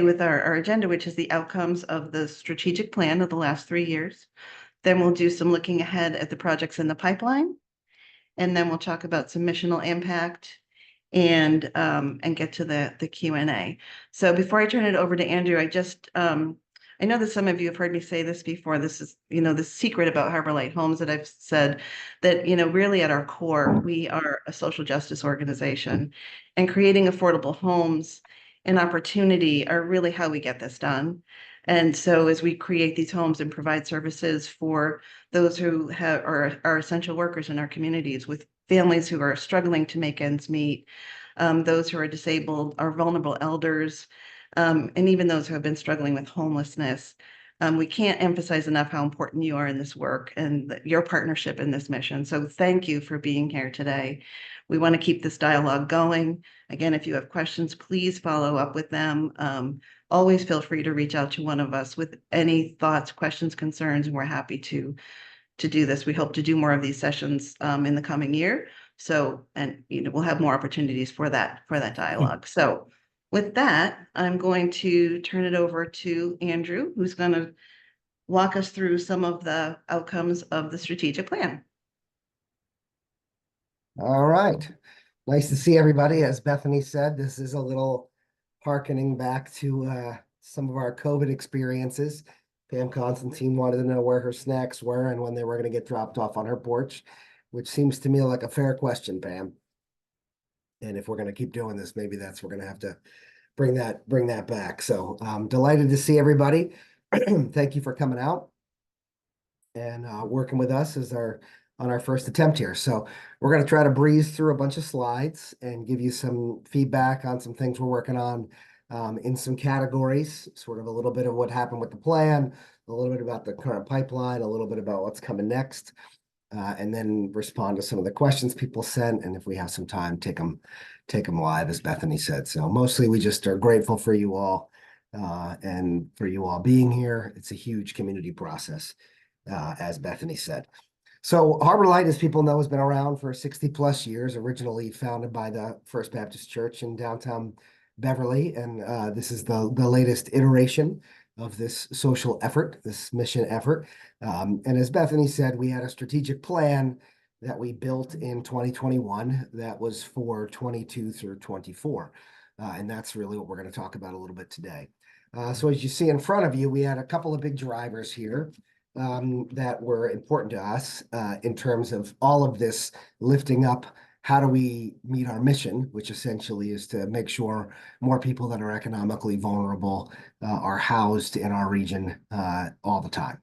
with our agenda, which is the outcomes of the strategic plan of the last 3 years. Then we'll do some looking ahead at the projects in the pipeline. And then we'll talk about some missional impact and get to the Q&A. So before I turn it over to Andrew, I know that some of you have heard me say this before. This is, the secret about Harborlight Homes that I've said that, really at our core, we are a social justice organization, and creating affordable homes and opportunity are really how we get this done. And so as we create these homes and provide services for those who are essential workers in our communities, with families who are struggling to make ends meet, those who are disabled, our vulnerable elders, and even those who have been struggling with homelessness. We can't emphasize enough how important you are in this work and your partnership in this mission. So thank you for being here today. We want to keep this dialogue going. Again, if you have questions, please follow up with them. Always feel free to reach out to one of us with any thoughts, questions, concerns, and we're happy to do this. We hope to do more of these sessions in the coming year. So, and we'll have more opportunities for that dialogue. So with that, I'm going to turn it over to Andrew, who's going to walk us through some of the outcomes of the strategic plan. All right. Nice to see everybody. As Bethany said, this is a little hearkening back to some of our COVID experiences. Pam Constantine wanted to know where her snacks were and when they were going to get dropped off on her porch, which seems to me like a fair question, Pam. And if we're going to keep doing this, maybe we're going to have to bring that back. So I'm delighted to see everybody. Thank you for coming out and working with us on our first attempt here. So we're going to try to breeze through a bunch of slides and give you some feedback on some things we're working on in some categories, sort of a little bit of what happened with the plan, a little bit about the current pipeline, a little bit about what's coming next, and then respond to some of the questions people sent. And if we have some time, take them live, as Bethany said. So mostly we just are grateful for you all and for you all being here. It's a huge community process, as Bethany said. So Harborlight, as people know, has been around for 60 plus years, originally founded by the First Baptist Church in downtown Beverly. And this is the latest iteration of this social effort, this mission effort. And as Bethany said, we had a strategic plan that we built in 2021 that was for 22 through 24. And that's really what we're going to talk about a little bit today. So as you see in front of you, we had a couple of big drivers here that were important to us in terms of all of this lifting up. How do we meet our mission, which essentially is to make sure more people that are economically vulnerable are housed in our region all the time.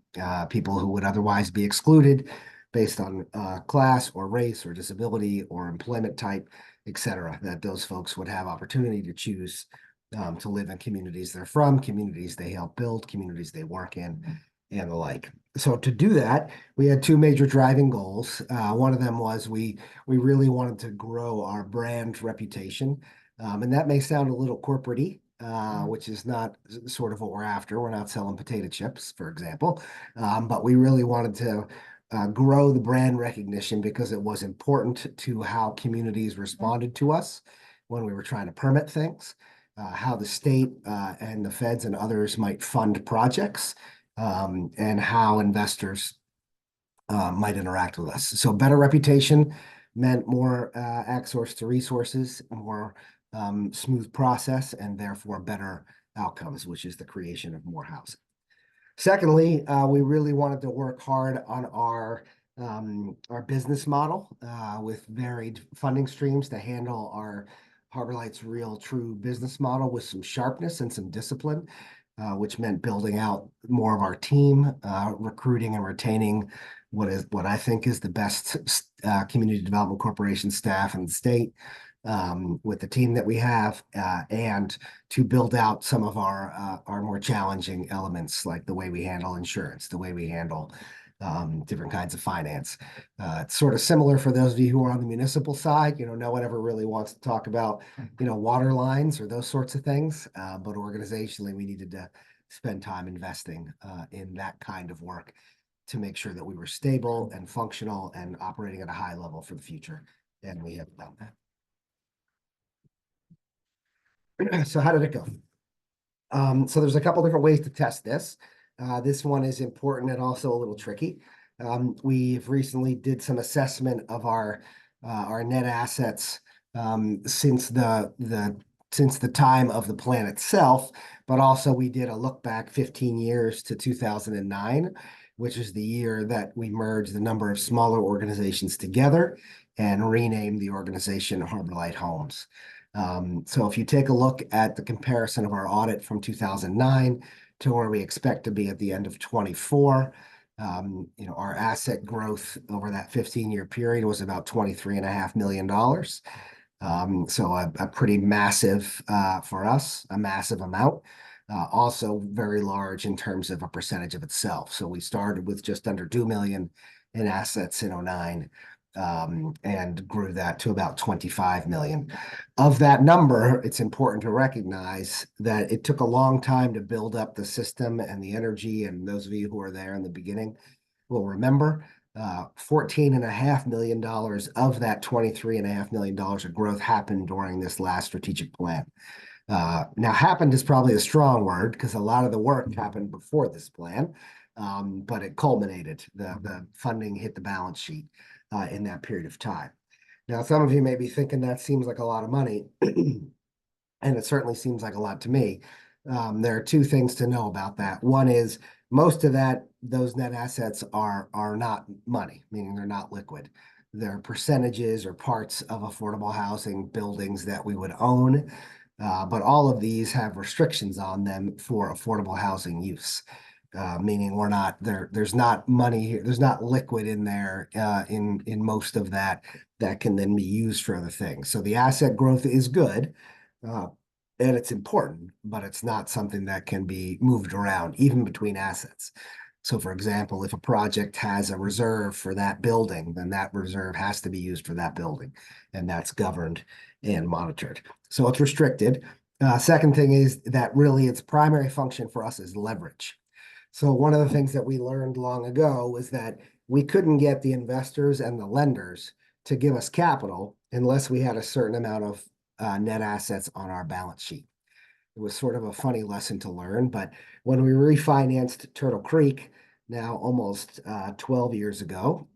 People who would otherwise be excluded based on class or race or disability or employment type, et cetera, that those folks would have opportunity to choose to live in communities they're from, communities they help build, communities they work in, and the like. So to do that, we had two major driving goals. One of them was we really wanted to grow our brand reputation. And that may sound a little corporate-y, which is not sort of what we're after. We're not selling potato chips, for example. But we really wanted to grow the brand recognition because it was important to how communities responded to us when we were trying to permit things, how the state and the feds and others might fund projects, and how investors might interact with us. So better reputation meant more access to resources, more smooth process, and therefore better outcomes, which is the creation of more housing. Secondly, we really wanted to work hard on our business model with varied funding streams to handle our Harborlight's real true business model with some sharpness and some discipline. Which meant building out more of our team, recruiting and retaining what I think is the best community development corporation staff in the state with the team that we have, and to build out some of our more challenging elements, like the way we handle insurance, the way we handle different kinds of finance. It's sort of similar for those of you who are on the municipal side. No one ever really wants to talk about, water lines or those sorts of things. But organizationally, we needed to spend time investing in that kind of work to make sure that we were stable and functional and operating at a high level for the future. And we have done that. So how did it go? So there's a couple different ways to test this. This one is important and also a little tricky. We've recently did some assessment of our net assets since the time of the plan itself, but also we did a look back 15 years to 2009, which is the year that we merged the number of smaller organizations together and renamed the organization Harborlight Homes. So if you take a look at the comparison of our audit from 2009 to where we expect to be at the end of 24, our asset growth over that 15-year period was about $23.5 million. So a pretty massive, for us, a massive amount. Also very large in terms of a percentage of itself. So we started with just under 2 million in assets in 09, and grew that to about 25 million. Of that number, it's important to recognize that it took a long time to build up the system and the energy, and those of you who were there in the beginning will remember, $14.5 million of that $23.5 million of growth happened during this last strategic plan. Now, happened is probably a strong word because a lot of the work happened before this plan, but it culminated. The funding hit the balance sheet in that period of time. Now, some of you may be thinking that seems like a lot of money, and it certainly seems like a lot to me. There are two things to know about that. One is most of those net assets are not money, meaning they're not liquid. They're percentages or parts of affordable housing buildings that we would own. But all of these have restrictions on them for affordable housing use. Meaning there's not money here, there's not liquid in there in most of that can then be used for other things. So the asset growth is good, and it's important, but it's not something that can be moved around even between assets. So for example, if a project has a reserve for that building, then that reserve has to be used for that building, and that's governed and monitored. So it's restricted. Second thing is that really its primary function for us is leverage. So one of the things that we learned long ago was that we couldn't get the investors and the lenders to give us capital unless we had a certain amount of net assets on our balance sheet. It was sort of a funny lesson to learn, but when we refinanced Turtle Creek, now almost 12 years ago,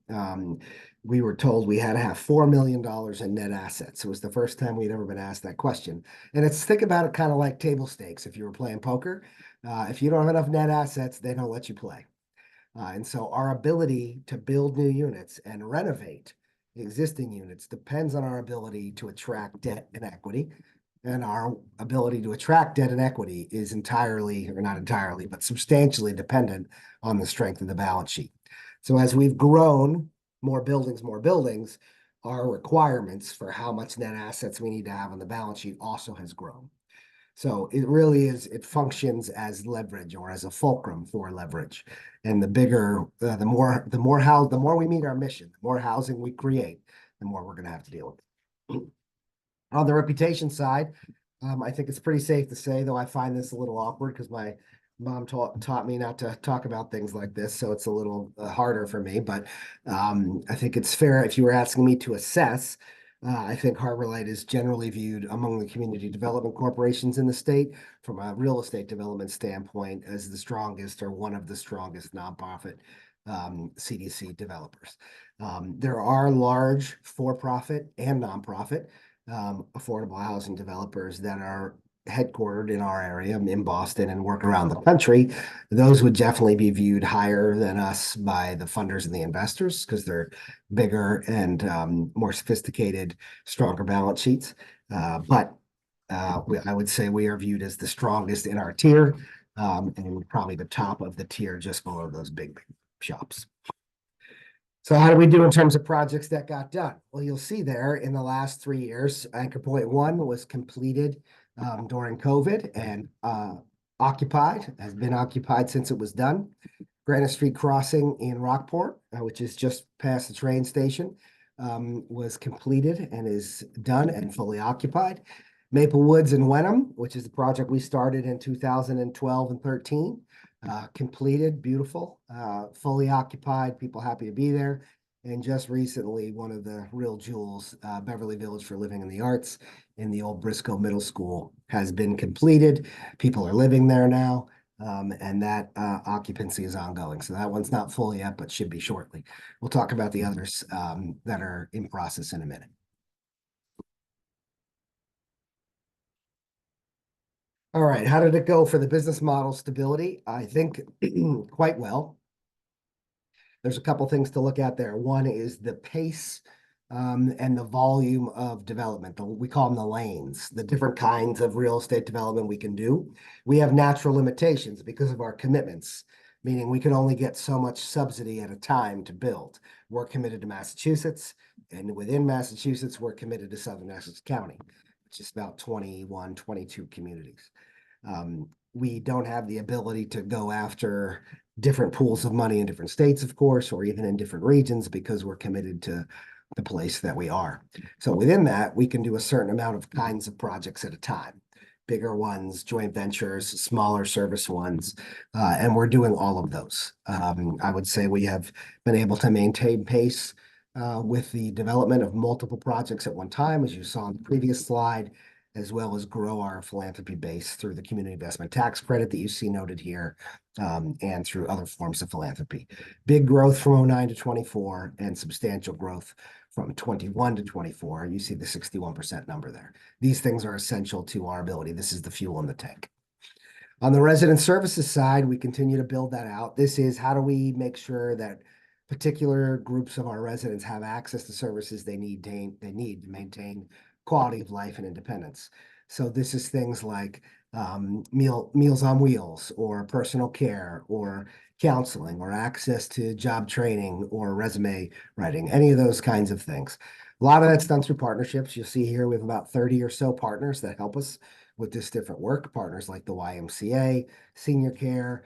we were told we had to have $4 million in net assets. It was the first time we'd ever been asked that question. And think about it kind of like table stakes if you were playing poker. If you don't have enough net assets, they don't let you play. And so our ability to build new units and renovate existing units depends on our ability to attract debt and equity. And our ability to attract debt and equity is entirely, or not entirely, but substantially dependent on the strength of the balance sheet. So as we've grown more buildings, our requirements for how much net assets we need to have on the balance sheet also has grown. So it really is, it functions as leverage or as a fulcrum for leverage. And the bigger, the more we meet our mission, the more housing we create, the more we're going to have to deal with. On the reputation side, I think it's pretty safe to say, though I find this a little awkward because my mom taught me not to talk about things like this, so it's a little harder for me. But I think it's fair if you were asking me to assess. I think Harborlight is generally viewed among the community development corporations in the state from a real estate development standpoint as the strongest or one of the strongest nonprofit CDC developers. There are large for-profit and nonprofit affordable housing developers that are headquartered in our area in Boston and work around the country. Those would definitely be viewed higher than us by the funders and the investors because they're bigger and more sophisticated, stronger balance sheets. But I would say we are viewed as the strongest in our tier, and probably the top of the tier just below those big shops. So how do we do in terms of projects that got done? Well, you'll see there in the last 3 years, Anchor Point 1 was completed during COVID and has been occupied since it was done. Granite Street Crossing in Rockport, which is just past the train station, was completed and is done and fully occupied. Maple Woods in Wenham, which is the project we started in 2012 and 13, completed, beautiful, fully occupied, people happy to be there. And just recently, one of the real jewels, Beverly Village for Living and the Arts in the old Briscoe Middle School has been completed. People are living there now, and that occupancy is ongoing. So that one's not full yet, but should be shortly. We'll talk about the others that are in process in a minute. All right, how did it go for the business model stability? I think quite well. There's a couple things to look at there. One is the pace and the volume of development. We call them the lanes, the different kinds of real estate development we can do. We have natural limitations because of our commitments, meaning we can only get so much subsidy at a time to build. We're committed to Massachusetts, and within Massachusetts, we're committed to Southern Essex County, which is about 21, 22 communities. We don't have the ability to go after different pools of money in different states, of course, or even in different regions because we're committed to the place that we are. So within that, we can do a certain amount of kinds of projects at a time, bigger ones, joint ventures, smaller service ones, and we're doing all of those. I would say we have been able to maintain pace with the development of multiple projects at one time, as you saw on the previous slide, as well as grow our philanthropy base through the community investment tax credit that you see noted here, and through other forms of philanthropy. Big growth from 09 to 24 and substantial growth from 21 to 24. You see the 61% number there. These things are essential to our ability. This is the fuel in the tank. On the resident services side, we continue to build that out. This is how do we make sure that particular groups of our residents have access to services they need to maintain quality of life and independence. So this is things like Meals on Wheels, or personal care, or counseling, or access to job training, or resume writing, any of those kinds of things. A lot of that's done through partnerships. You'll see here we have about 30 or so partners that help us with this different work, partners like the YMCA, Senior Care,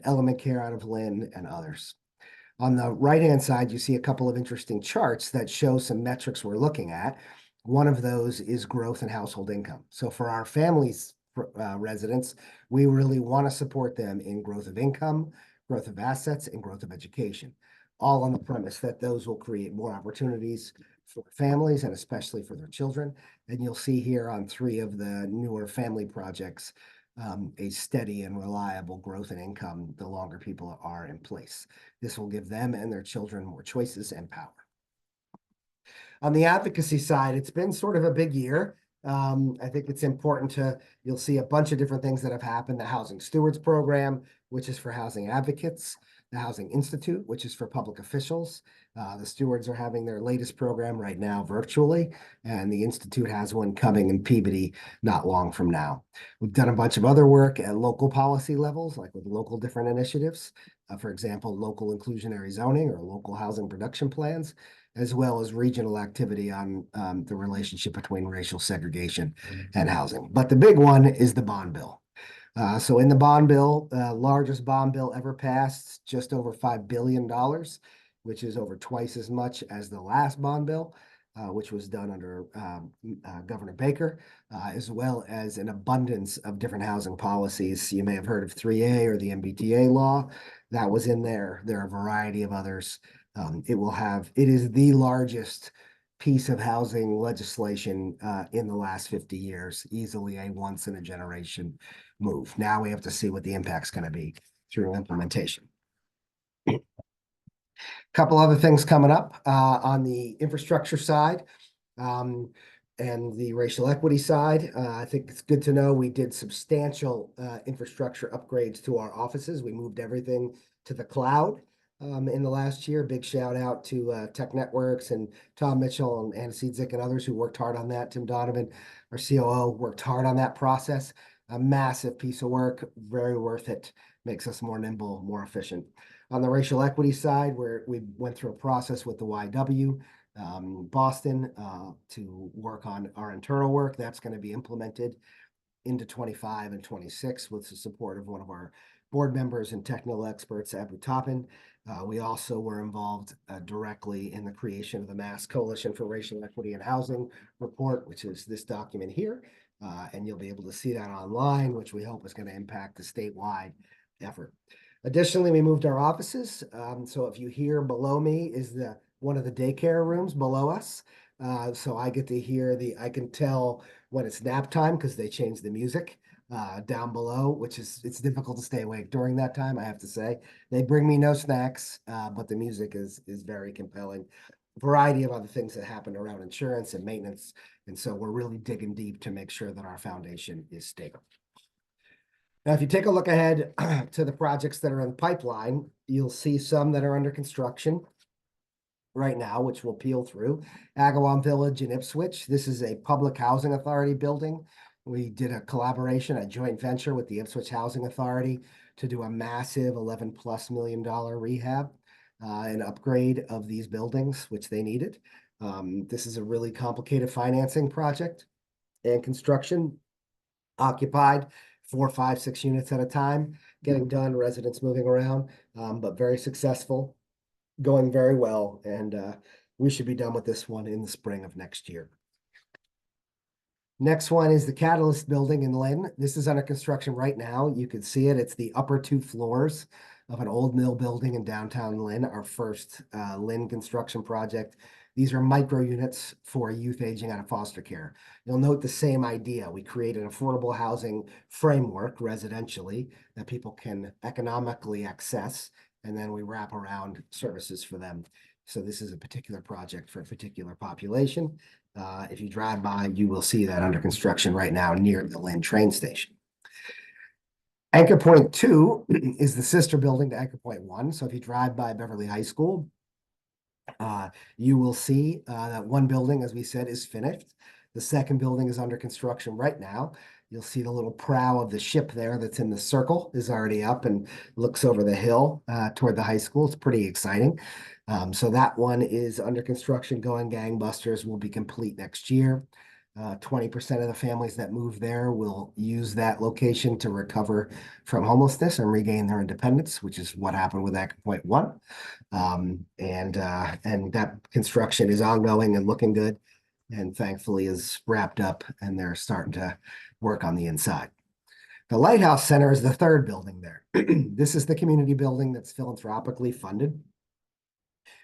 Element Care out of Lynn, and others. On the right-hand side, you see a couple of interesting charts that show some metrics we're looking at. One of those is growth in household income. So for our families, residents, we really want to support them in growth of income, growth of assets, and growth of education, all on the premise that those will create more opportunities for families and especially for their children. And you'll see here on 3 of the newer family projects, a steady and reliable growth in income the longer people are in place. This will give them and their children more choices and power. On the advocacy side, it's been sort of a big year. I think it's important you'll see a bunch of different things that have happened. The Housing Stewards Program, which is for housing advocates, the Housing Institute, which is for public officials. The stewards are having their latest program right now virtually, and the Institute has one coming in Peabody not long from now. We've done a bunch of other work at local policy levels, like with local different initiatives. For example, local inclusionary zoning or local housing production plans, as well as regional activity on the relationship between racial segregation and housing. But the big one is the bond bill. So in the bond bill, largest bond bill ever passed, just over $5 billion, which is over twice as much as the last bond bill, which was done under Governor Baker, as well as an abundance of different housing policies. You may have heard of 3A or the MBTA law. That was in there. There are a variety of others. It is the largest piece of housing legislation in the last 50 years, easily a once in a generation move. Now we have to see what the impact's going to be through implementation. Couple other things coming up on the infrastructure side and the racial equity side. I think it's good to know we did substantial infrastructure upgrades to our offices. We moved everything to the cloud in the last year. Big shout out to Tech Networks and Tom Mitchell and Anna Seedzik and others who worked hard on that. Tim Donovan, our COO, worked hard on that process. A massive piece of work, very worth it. Makes us more nimble, more efficient. On the racial equity side, where we went through a process with the YW Boston to work on our internal work. That's going to be implemented into 25 and 26 with the support of one of our board members and technical experts, Abu Toppin. We also were involved directly in the creation of the Mass Coalition for Racial Equity and Housing report, which is this document here. And you'll be able to see that online, which we hope is going to impact the statewide effort. Additionally, we moved our offices. So if you hear below me is one of the daycare rooms below us. So I get to hear I can tell when it's nap time because they change the music down below, which is, it's difficult to stay awake during that time, I have to say. They bring me no snacks, but the music is very compelling. Variety of other things that happen around insurance and maintenance. And so we're really digging deep to make sure that our foundation is stable. Now, if you take a look ahead to the projects that are in the pipeline, you'll see some that are under construction right now, which we'll peel through. Agawam Village in Ipswich. This is a public housing authority building. We did a collaboration, a joint venture with the Ipswich Housing Authority to do a massive $11+ million rehab and upgrade of these buildings, which they needed. This is a really complicated financing project and construction, occupied 4, 5, 6 units at a time, getting done, residents moving around, but very successful, going very well. And we should be done with this one in the spring of next year. Next one is the Catalyst building in Lynn. This is under construction right now. You can see it. It's the upper 2 floors of an old mill building in downtown Lynn, our first Lynn construction project. These are micro units for youth aging out of foster care. You'll note the same idea. We create an affordable housing framework residentially that people can economically access, and then we wrap around services for them. So this is a particular project for a particular population. If you drive by, you will see that under construction right now near the Lynn train station. Anchor Point 2 is the sister building to Anchor Point 1. So if you drive by Beverly High School, you will see that one building, as we said, is finished. The second building is under construction right now. You'll see the little prow of the ship there that's in the circle is already up and looks over the hill toward the high school. It's pretty exciting. So that one is under construction, going gangbusters, will be complete next year. 20% of the families that move there will use that location to recover from homelessness and regain their independence, which is what happened with Anchor Point 1. And that construction is ongoing and looking good, and thankfully is wrapped up, and they're starting to work on the inside. The Lighthouse Center is the third building there. This is the community building that's philanthropically funded.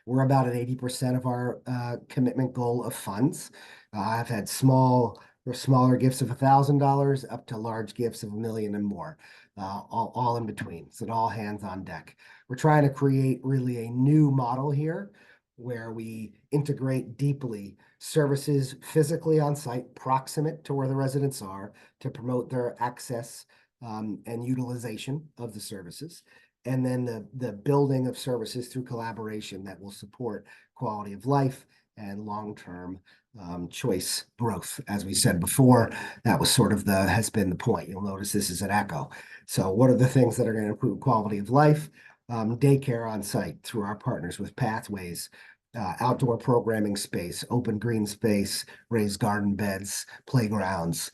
We're about at 80% of our commitment goal of funds. I've had smaller gifts of $1,000 up to large gifts of $1 million and more, all in between. So it all hands on deck. We're trying to create really a new model here where we integrate deeply services physically on site, proximate to where the residents are, to promote their access and utilization of the services. And then the building of services through collaboration that will support quality of life and long-term choice growth. As we said before, that was sort of has been the point. You'll notice this is an echo. So what are the things that are going to improve quality of life? Daycare on site through our partners with Pathways, outdoor programming space, open green space, raised garden beds, playgrounds,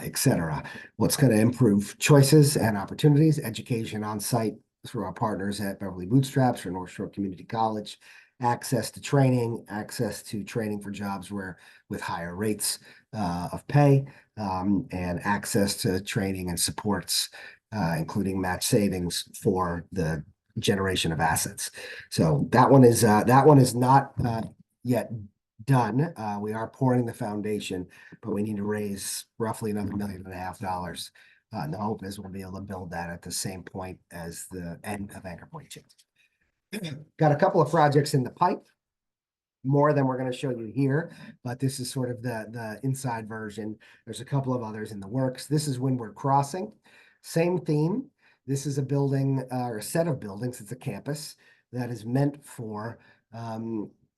etc. What's going to improve choices and opportunities? Education on site through our partners at Beverly Bootstraps or North Shore Community College, access to training for jobs with higher rates of pay, and access to training and supports, including match savings for the generation of assets. So that one is not yet done. We are pouring the foundation, but we need to raise roughly another $1.5 million. And the hope is we'll be able to build that at the same point as the end of Anchor Point 2. Got a couple of projects in the pipe, more than we're going to show you here, but this is sort of the inside version. There's a couple of others in the works. This is Windward Crossing, same theme. This is a building or a set of buildings. It's a campus that is meant for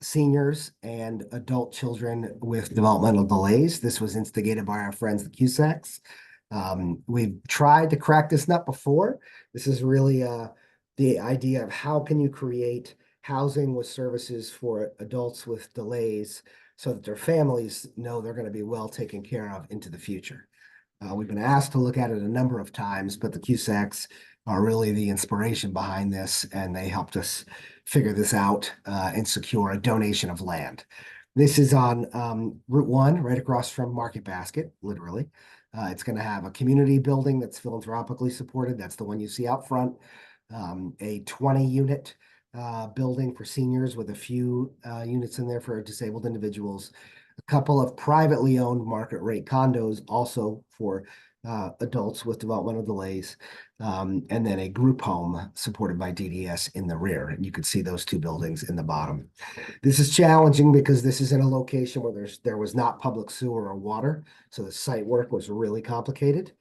seniors and adult children with developmental delays. This was instigated by our friends, the Cusacks. We've tried to crack this nut before. This is really the idea of how can you create housing with services for adults with delays so that their families know they're going to be well taken care of into the future. We've been asked to look at it a number of times, but the Cusacks are really the inspiration behind this, and they helped us figure this out and secure a donation of land. This is on Route 1, right across from Market Basket, literally. It's going to have a community building that's philanthropically supported. That's the one you see out front. A 20-unit building for seniors with a few units in there for disabled individuals. a couple of privately owned market rate condos also for adults with developmental delays, and then a group home supported by DDS in the rear. And you could see those two buildings in the bottom. This is challenging because this is in a location where there was not public sewer or water, so the site work was really complicated.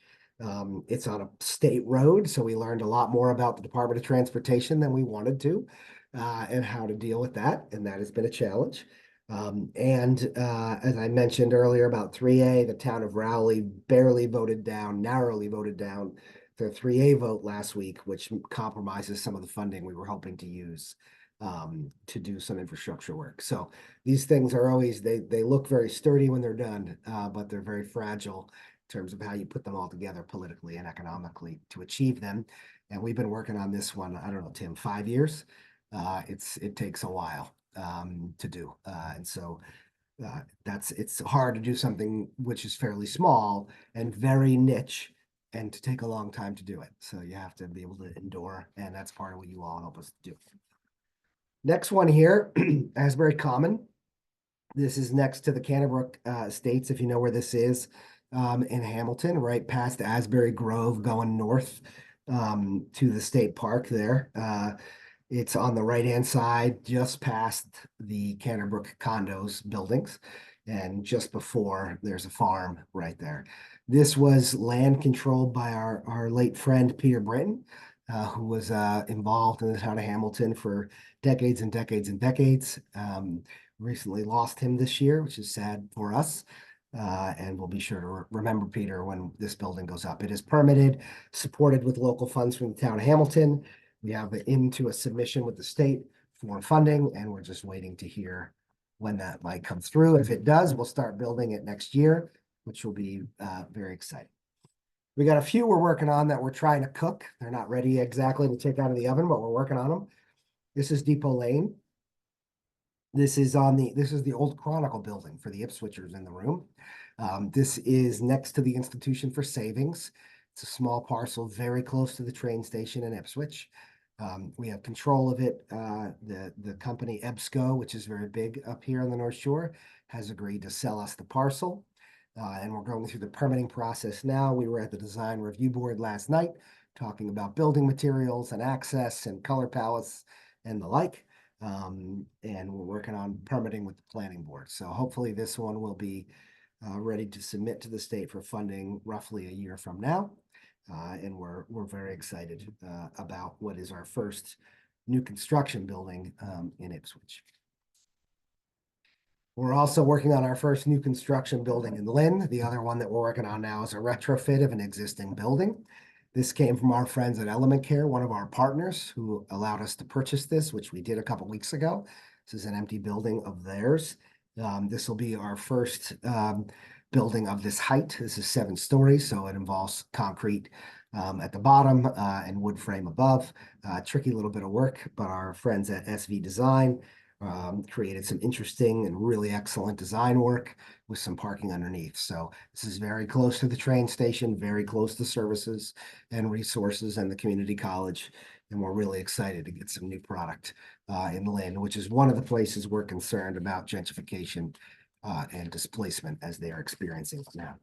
It's on a state road, so we learned a lot more about the Department of Transportation than we wanted to, and how to deal with that, and that has been a challenge. As I mentioned earlier about 3A, the town of Rowley narrowly voted down their 3A vote last week, which compromises some of the funding we were hoping to use to do some infrastructure work. So these things are always, they look very sturdy when they're done, but they're very fragile in terms of how you put them all together politically and economically to achieve them. And we've been working on this one, I don't know, Tim, 5 years. It takes a while to do. And so it's hard to do something which is fairly small and very niche and to take a long time to do it. So you have to be able to endure, and that's part of what you all help us do. Next one here, Asbury Common. This is next to the Canterbrook Estates, if you know where this is, in Hamilton, right past Asbury Grove, going north to the state park there. It's on the right-hand side, just past the Canterbrook condos buildings, and just before there's a farm right there. This was land controlled by our late friend Peter Britton, who was involved in the town of Hamilton for decades and decades and decades. Recently lost him this year, which is sad for us. And we'll be sure to remember Peter when this building goes up. It is permitted, supported with local funds from the town of Hamilton. We have it into a submission with the state for funding, and we're just waiting to hear when that might come through. If it does, we'll start building it next year, which will be very exciting. We got a few we're working on that we're trying to cook. They're not ready exactly to take out of the oven, but we're working on them. This is Depot Lane. This is the old Chronicle building for the Ipswichers in the room. This is next to the Institution for Savings. It's a small parcel very close to the train station in Ipswich. We have control of it. The company EBSCO, which is very big up here on the North Shore, has agreed to sell us the parcel. And we're going through the permitting process now. We were at the design review board last night talking about building materials and access and color palettes and the like. And we're working on permitting with the planning board. So hopefully this one will be ready to submit to the state for funding roughly a year from now. And we're very excited about what is our first new construction building in Ipswich. We're also working on our first new construction building in Lynn. The other one that we're working on now is a retrofit of an existing building. This came from our friends at Element Care, one of our partners who allowed us to purchase this, which we did a couple weeks ago. This is an empty building of theirs. This will be our first building of this height. This is 7 stories, so it involves concrete at the bottom and wood frame above. Tricky little bit of work, but our friends at SV Design created some interesting and really excellent design work with some parking underneath. So this is very close to the train station, very close to services and resources and the community college. And we're really excited to get some new product in Lynn, which is one of the places we're concerned about gentrification and displacement as they are experiencing now.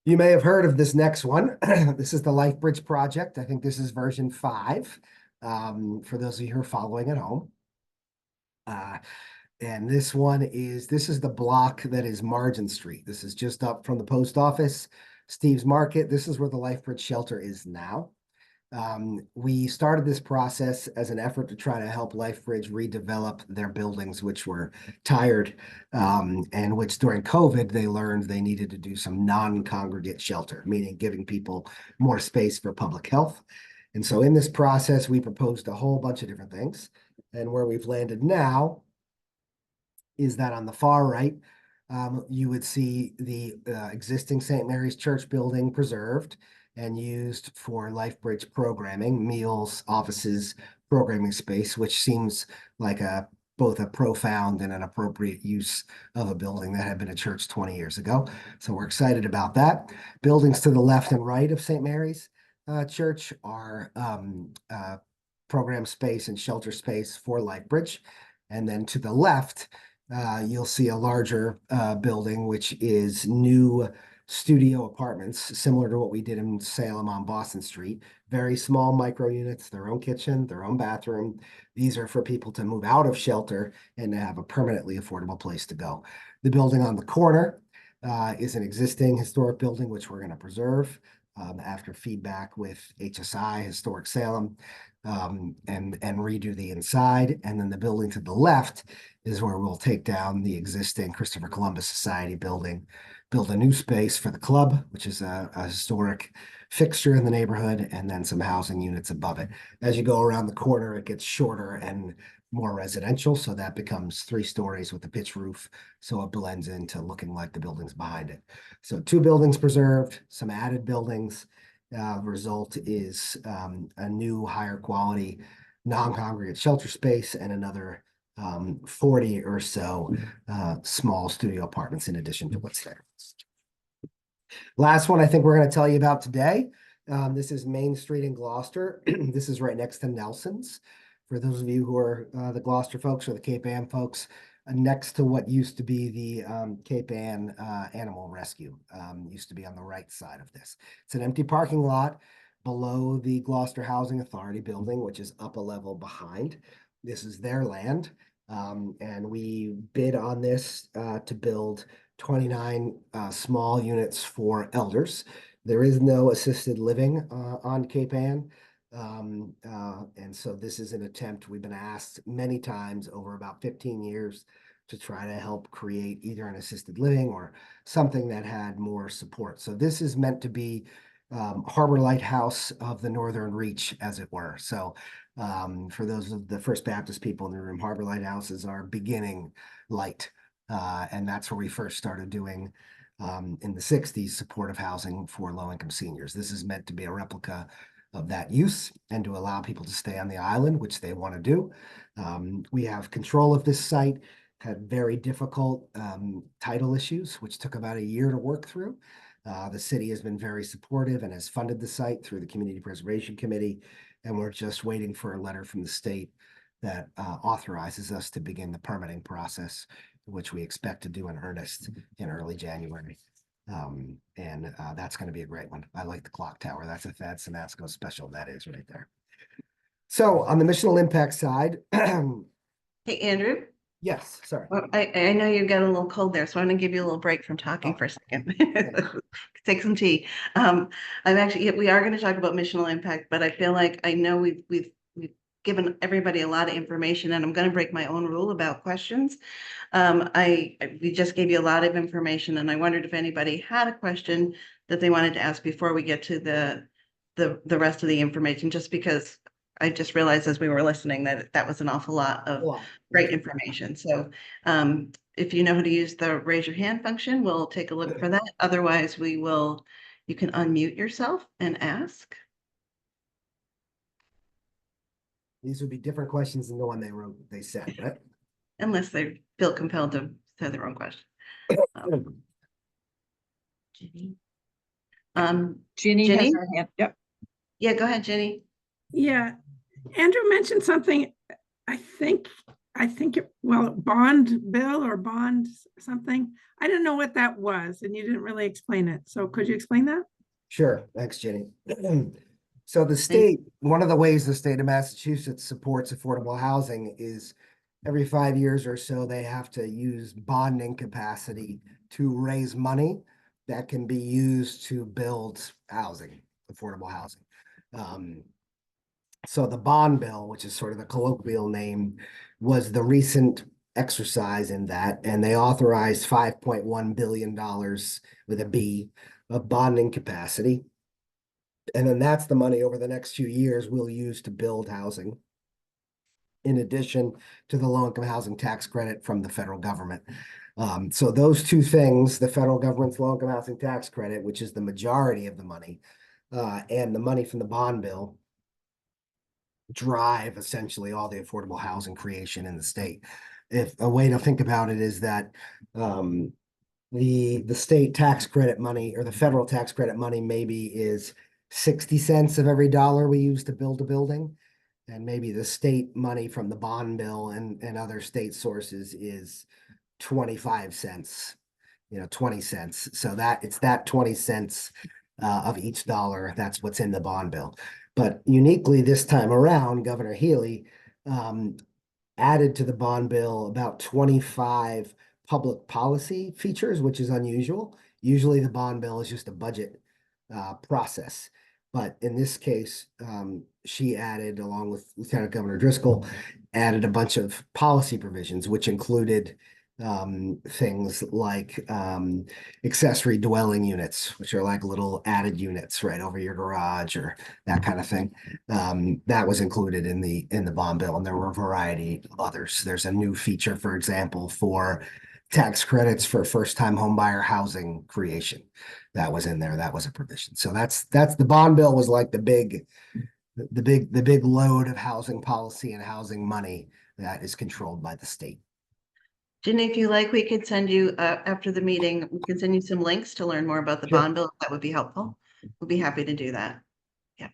You may have heard of this next one. This is the Life Bridge project. I think this is version 5 for those of you who are following at home. And this is the block that is Margin Street. This is just up from the post office, Steve's Market. This is where the LifeBridge shelter is now. We started this process as an effort to try to help LifeBridge redevelop their buildings, which were tired, and which during COVID, they learned they needed to do some non-congregate shelter, meaning giving people more space for public health. And so in this process, we proposed a whole bunch of different things. And where we've landed now is that on the far right, you would see the existing St. Mary's Church building preserved and used for LifeBridge programming, meals, offices, programming space, which seems like both a profound and an appropriate use of a building that had been a church 20 years ago. So we're excited about that. Buildings to the left and right of St. Mary's Church are program space and shelter space for LifeBridge. And then to the left, you'll see a larger building, which is new studio apartments, similar to what we did in Salem on Boston Street. Very small micro units, their own kitchen, their own bathroom. These are for people to move out of shelter and to have a permanently affordable place to go. The building on the corner is an existing historic building, which we're going to preserve after feedback with HSI, Historic Salem, and redo the inside. And then the building to the left is where we'll take down the existing Christopher Columbus Society building, build a new space for the club, which is a historic fixture in the neighborhood, and then some housing units above it. As you go around the corner, it gets shorter and more residential, so that becomes 3 stories with a pitch roof, so it blends into looking like the buildings behind it. So 2 buildings preserved, some added buildings. Result is a new higher quality non-congregate shelter space and another 40 or so small studio apartments in addition to what's there. Last one I think we're going to tell you about today. This is Main Street in Gloucester. This is right next to Nelson's. For those of you who are the Gloucester folks or the Cape Ann folks, next to what used to be the Cape Ann Animal Rescue. Used to be on the right side of this. It's an empty parking lot below the Gloucester Housing Authority building, which is up a level behind. This is their land. And we bid on this to build 29 small units for elders. There is no assisted living on Cape Ann. And so this is an attempt, we've been asked many times over about 15 years to try to help create either an assisted living or something that had more support. So this is meant to be Harborlight House of the Northern Reach, as it were. So for those of the First Baptist people in the room, Harborlight House is our beginning light. And that's where we first started doing in the 60s supportive housing for low-income seniors. This is meant to be a replica of that use and to allow people to stay on the island, which they want to do. We have control of this site, had very difficult title issues, which took about a year to work through. The city has been very supportive and has funded the site through the Community Preservation Committee, and we're just waiting for a letter from the state that authorizes us to begin the permitting process, which we expect to do in earnest in early January. And that's going to be a great one. I like the clock tower. That's a Thad Samasco special. That is right there. So on the missional impact side, Hey, Andrew. yes, sorry. Well, I know you got a little cold there, so I'm gonna give you a little break from talking for a second. Take some tea. I'm actually, we are gonna talk about missional impact, but I feel like I know we've given everybody a lot of information, and I'm gonna break my own rule about questions. We just gave you a lot of information, and I wondered if anybody had a question that they wanted to ask before we get to the rest of the information, just because I just realized as we were listening that that was an awful lot of great information. So if you know how to use the raise your hand function, we'll take a look for that. Otherwise, you can unmute yourself and ask. These would be different questions than the one they said, right? Unless they feel compelled to say their own question. Ginny. Ginny has her hand. Yep. Yeah, go ahead, Ginny. Yeah, Andrew mentioned something, I think bond bill or bond something. I didn't know what that was, and you didn't really explain it. So could you explain that? Sure. Thanks, Jenny. So the state, one of the ways the state of Massachusetts supports affordable housing is every 5 years or so, they have to use bonding capacity to raise money that can be used to build housing, affordable housing. So the bond bill, which is sort of the colloquial name, was the recent exercise in that, and they authorized $5.1 billion with a B of bonding capacity. And then that's the money over the next few years we'll use to build housing, in addition to the low-income housing tax credit from the federal government. So those two things, the federal government's low-income housing tax credit, which is the majority of the money, and the money from the bond bill, drive essentially all the affordable housing creation in the state. If a way to think about it is that the state tax credit money or the federal tax credit money maybe is 60 cents of every dollar we use to build a building, and maybe the state money from the bond bill and other state sources is 25 cents, 20 cents. So that it's that 20 cents of each dollar. That's what's in the bond bill. But uniquely this time around, Governor Healy added to the bond bill about 25 public policy features, which is unusual. Usually the bond bill is just a budget process. But in this case, she added, along with Lieutenant Governor Driscoll, added a bunch of policy provisions, which included things like accessory dwelling units, which are like little added units right over your garage or that kind of thing. That was included in the bond bill, and there were a variety of others. There's a new feature, for example, for tax credits for first-time homebuyer housing creation. That was in there. That was a provision. So that's the bond bill was like the big load of housing policy and housing money that is controlled by the state. Ginny, if you like, we could send you, after the meeting, we can send you some links to learn more about the Sure. bond bill. That would be helpful. We'll be happy to do that. Yeah,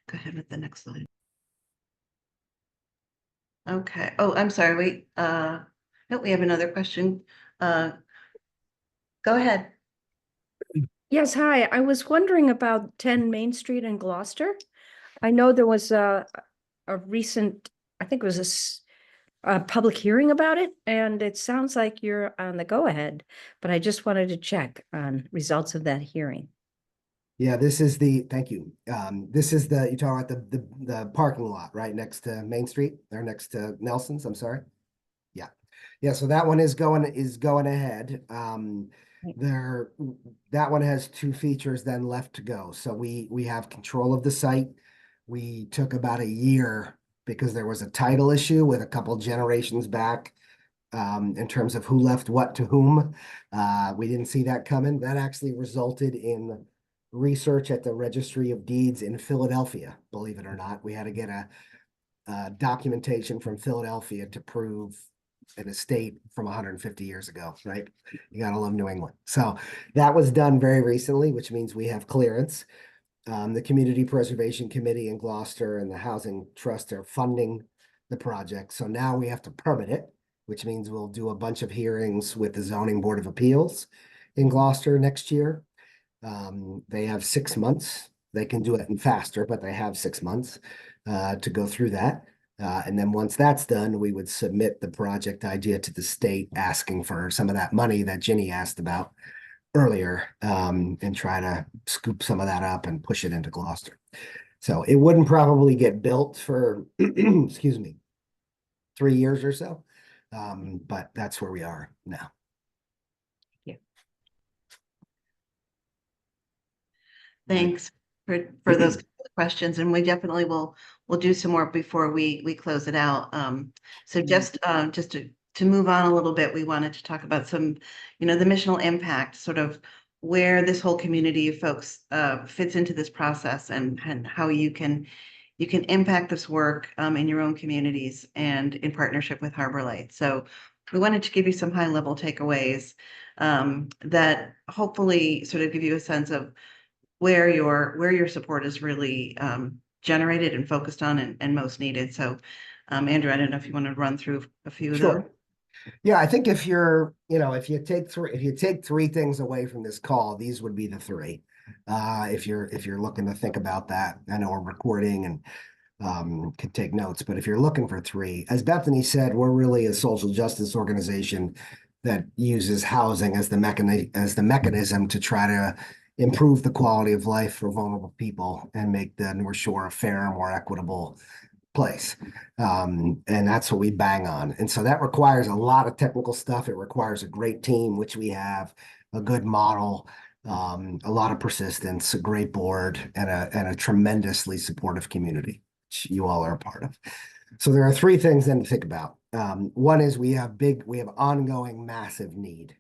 go ahead with the next slide. Okay. Oh, I'm sorry. Wait, no, we have another question. Go ahead. Yes, hi. I was wondering about 10 Main Street in Gloucester. I know there was a recent, I think it was a public hearing about it, and it sounds like you're on the go-ahead, but I just wanted to check on results of that hearing. Yeah, thank you. This is you're talking about the parking lot right next to Main Street, or next to Nelson's, I'm sorry. Yeah. Yeah, so that one is going ahead. That one has 2 features then left to go. So we have control of the site. We took about a year because there was a title issue with a couple generations back in terms of who left what to whom. We didn't see that coming. That actually resulted in research at the Registry of Deeds in Philadelphia, believe it or not. We had to get a documentation from Philadelphia to prove an estate from 150 years ago, right? You gotta love New England. So that was done very recently, which means we have clearance. The Community Preservation Committee in Gloucester and the Housing Trust are funding the project. So now we have to permit it, which means we'll do a bunch of hearings with the Zoning Board of Appeals in Gloucester next year. They have 6 months. They can do it in faster, but they have 6 months to go through that. And then once that's done, we would submit the project idea to the state, asking for some of that money that Ginny asked about earlier, and try to scoop some of that up and push it into Gloucester. So it wouldn't probably get built for, excuse me, 3 years or so. But that's where we are now. Thanks for those questions, and we definitely will do some more before we close it out. So just to move on a little bit, we wanted to talk about some, the missional impact, sort of where this whole community of folks fits into this process, and how you can impact this work in your own communities and in partnership with Harborlight. So we wanted to give you some high level takeaways that hopefully sort of give you a sense of where your support is really generated and focused on and most needed. So Andrew, I don't know if you want to run through a few of those. Yeah, I think if you take 3 things away from this call, these would be the 3. If you're looking to think about that, I know we're recording and can take notes, but if you're looking for 3, as Bethany said, we're really a social justice organization that uses housing as the mechanism to try to improve the quality of life for vulnerable people and make the North Shore a fairer, more equitable place. And that's what we bang on. And so that requires a lot of technical stuff. It requires a great team, which we have, a good model, a lot of persistence, a great board, and a tremendously supportive community, which you all are a part of. So there are 3 things then to think about. One is we have ongoing massive need.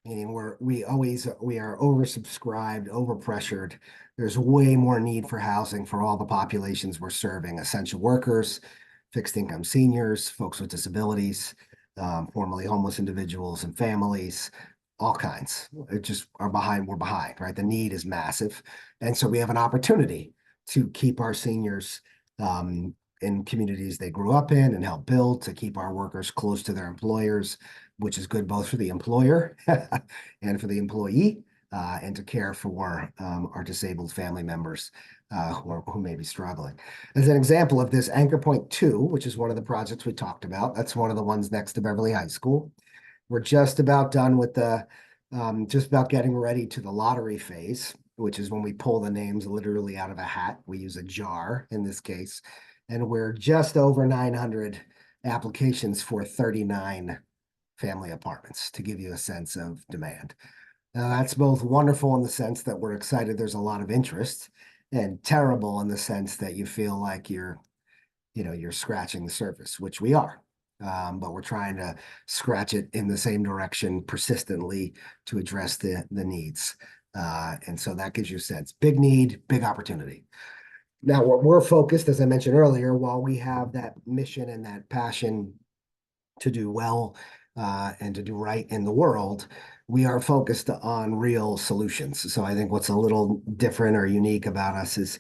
Meaning we are oversubscribed, overpressured. There's way more need for housing for all the populations we're serving: essential workers, fixed income seniors, folks with disabilities, formerly homeless individuals and families, all kinds. We're behind, right? The need is massive. And so we have an opportunity to keep our seniors in communities they grew up in and help build, to keep our workers close to their employers, which is good both for the employer and for the employee, and to care for our disabled family members who may be struggling. As an example of this, Anchor Point 2, which is one of the projects we talked about, that's one of the ones next to Beverly High School. We're just about done with just about getting ready to the lottery phase, which is when we pull the names literally out of a hat. We use a jar in this case, and we're just over 900 applications for 39 family apartments, to give you a sense of demand. Now, that's both wonderful in the sense that we're excited there's a lot of interest, and terrible in the sense that you feel like you're scratching the surface, which we are. But we're trying to scratch it in the same direction persistently to address the needs. And so that gives you a sense. Big need, big opportunity. Now, what we're focused, as I mentioned earlier, while we have that mission and that passion to do well and to do right in the world, we are focused on real solutions. So I think what's a little different or unique about us is,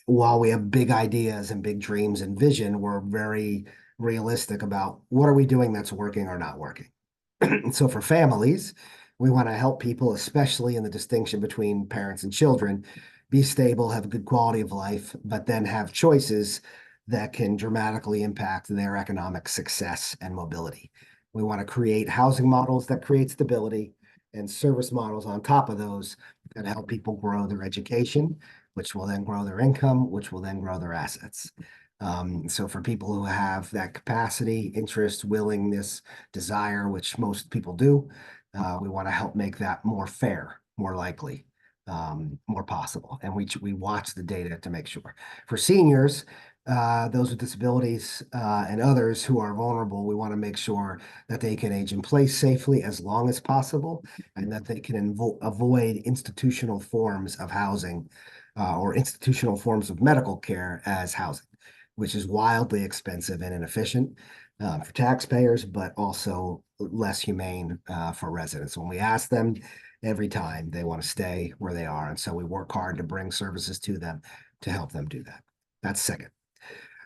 while we have big ideas and big dreams and vision, we're very realistic about what are we doing that's working or not working. So for families, we want to help people, especially in the distinction between parents and children, be stable, have a good quality of life, but then have choices that can dramatically impact their economic success and mobility. We want to create housing models that create stability, and service models on top of those that help people grow their education, which will then grow their income, which will then grow their assets. So for people who have that capacity, interest, willingness, desire, which most people do, we want to help make that more fair, more likely, more possible. And we watch the data to make sure. For seniors, those with disabilities and others who are vulnerable, we want to make sure that they can age in place safely as long as possible, and that they can avoid institutional forms of housing or institutional forms of medical care as housing, which is wildly expensive and inefficient for taxpayers, but also less humane for residents. When we ask them, every time they want to stay where they are. And so we work hard to bring services to them to help them do that. That's second.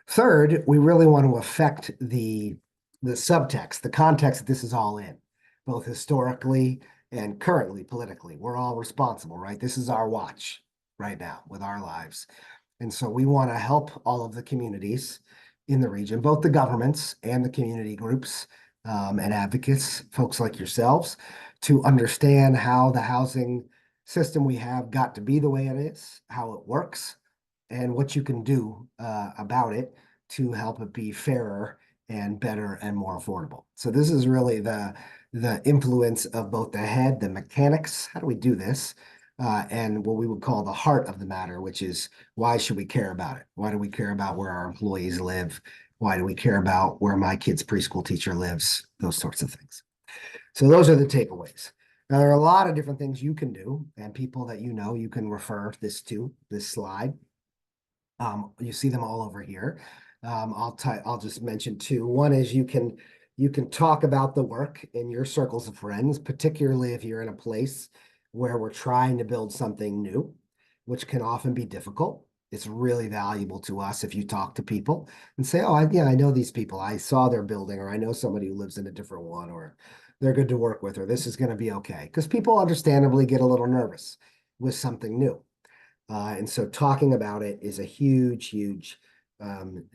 Third, we really want to affect the subtext, the context that this is all in, both historically and currently politically. We're all responsible, right? This is our watch right now with our lives. And so we want to help all of the communities in the region, both the governments and the community groups and advocates, folks like yourselves, to understand how the housing system we have got to be the way it is, how it works, and what you can do about it to help it be fairer and better and more affordable. So this is really the influence of both the head, the mechanics, how do we do this, and what we would call the heart of the matter, which is, why should we care about it? Why do we care about where our employees live? Why do we care about where my kid's preschool teacher lives? Those sorts of things. So those are the takeaways. Now, there are a lot of different things you can do, and people that you can refer this slide. You see them all over here. I'll just mention two. One is you can talk about the work in your circles of friends, particularly if you're in a place where we're trying to build something new, which can often be difficult. It's really valuable to us if you talk to people and say, oh, I know these people. I saw their building, or I know somebody who lives in a different one, or they're good to work with, or this is going to be okay. Because people understandably get a little nervous with something new. And so talking about it is a huge